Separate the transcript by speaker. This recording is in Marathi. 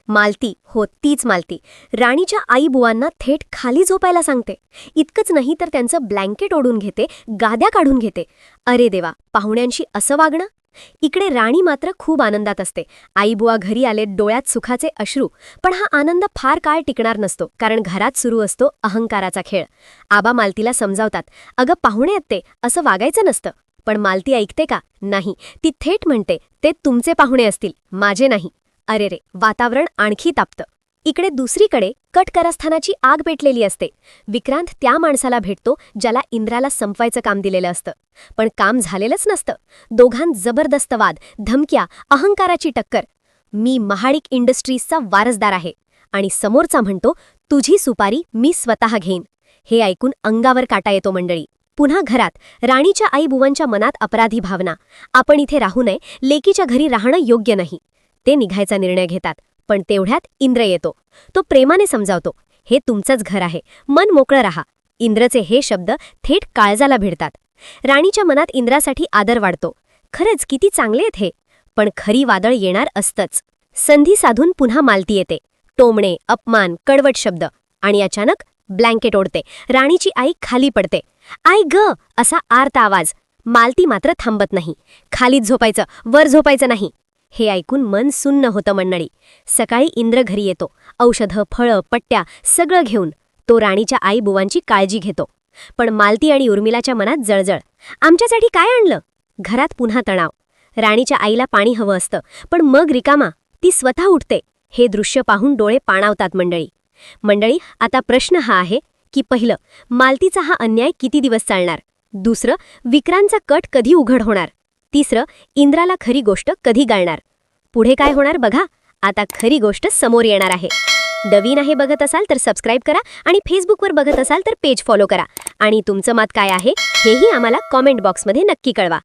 Speaker 1: मालती, हो तीच मालती, राणीच्या आई-बुवांना थेट खाली झोपायला सांगते. इतकंच नाही तर त्यांचं ब्लँकेट ओढून घेते, गाद्या काढून घेते. अरे देवा, पाहुण्यांशी असं वागणं? इकडे राणी मात्र खूप आनंदात असते. आई-बुवा घरी आले, डोळ्यात सुखाचे अश्रू. पण हा आनंद फार काळ टिकणार नसतो, कारण घरात सुरू असतो अहंकाराचा खेळ. आबा मालतीला समजावतात, अगं पाहुणे आहेत ते, असं वागायचं नसतं. पण मालती ऐकते का? नाही. ती थेट म्हणते, ते तुमचे पाहुणे असतील, माझे नाही. अरे रे, वातावरण आणखी तापतं. इकडे दुसरीकडे कटकारस्थानाची आग पेटलेली असते. विक्रांत त्या माणसाला भेटतो ज्याला इंद्राला संपवायचं काम दिलेलं असतं. पण काम झालेलंच नसतं. दोघांत जबरदस्त वाद, धमक्या, अहंकाराची टक्कर. मी महाडिक इंडस्ट्रीजचा वारसदार आहे. आणि समोरचा म्हणतो, तुझी सुपारी मी स्वतः घेईन. हे ऐकून अंगावर काटा येतो मंडळी. पुन्हा घरात राणीच्या आई-बुवांच्या मनात अपराधी भावना. आपण इथे राहू नये, लेकीच्या घरी राहणं योग्य नाही. ते निघायचा निर्णय घेतात. पण तेवढ्यात इंद्र येतो. तो प्रेमाने समजावतो, हे तुमचंच घर आहे, मन मोकळं राहा. इंद्रचे हे शब्द थेट काळजाला भिडतात. राणीच्या मनात इंद्रासाठी आदर वाढतो. खरंच किती चांगले आहेत हे. पण खरी वादळ येणार असतंच. संधी साधून पुन्हा मालती येते. टोमणे, अपमान, कडवट शब्द. आणि अचानक ब्लँकेट ओढते. राणीची आई खाली पडते. आई ग, असा आर्त आवाज. मालती मात्र थांबत नाही. खालीच झोपायचं, वर झोपायचं नाही. हे ऐकून मन सुन्न होतं मंडळी. सकाळी इंद्र घरी येतो. औषधं, फळं, पट्ट्या सगळं घेऊन. तो राणीच्या आई-बुवांची काळजी घेतो. पण मालती आणि उर्मिलाच्या मनात जळजळ. आमच्यासाठी काय आणलं? घरात पुन्हा तणाव. राणीच्या आईला पाणी हवं असतं, पण मग रिकामा. ती स्वतः उठते. हे दृश्य पाहून डोळे पाणावतात मंडळी, आता प्रश्न हा आहे की पहिलं, मालतीचा हा अन्याय किती दिवस चालणार? दुसरं, विक्रांतचा कट कधी उघड होणार? तिसरं, इंद्राला खरी गोष्ट कधी गाळणार? पुढे काय होणार बघा. आता खरी गोष्ट समोर येणार आहे. नवीन आहे बघत असाल तर सबस्क्राईब करा आणि फेसबुकवर बघत असाल तर पेज फॉलो करा. आणि तुमचं मत काय आहे हेही आम्हाला कॉमेंट बॉक्समध्ये नक्की कळवा.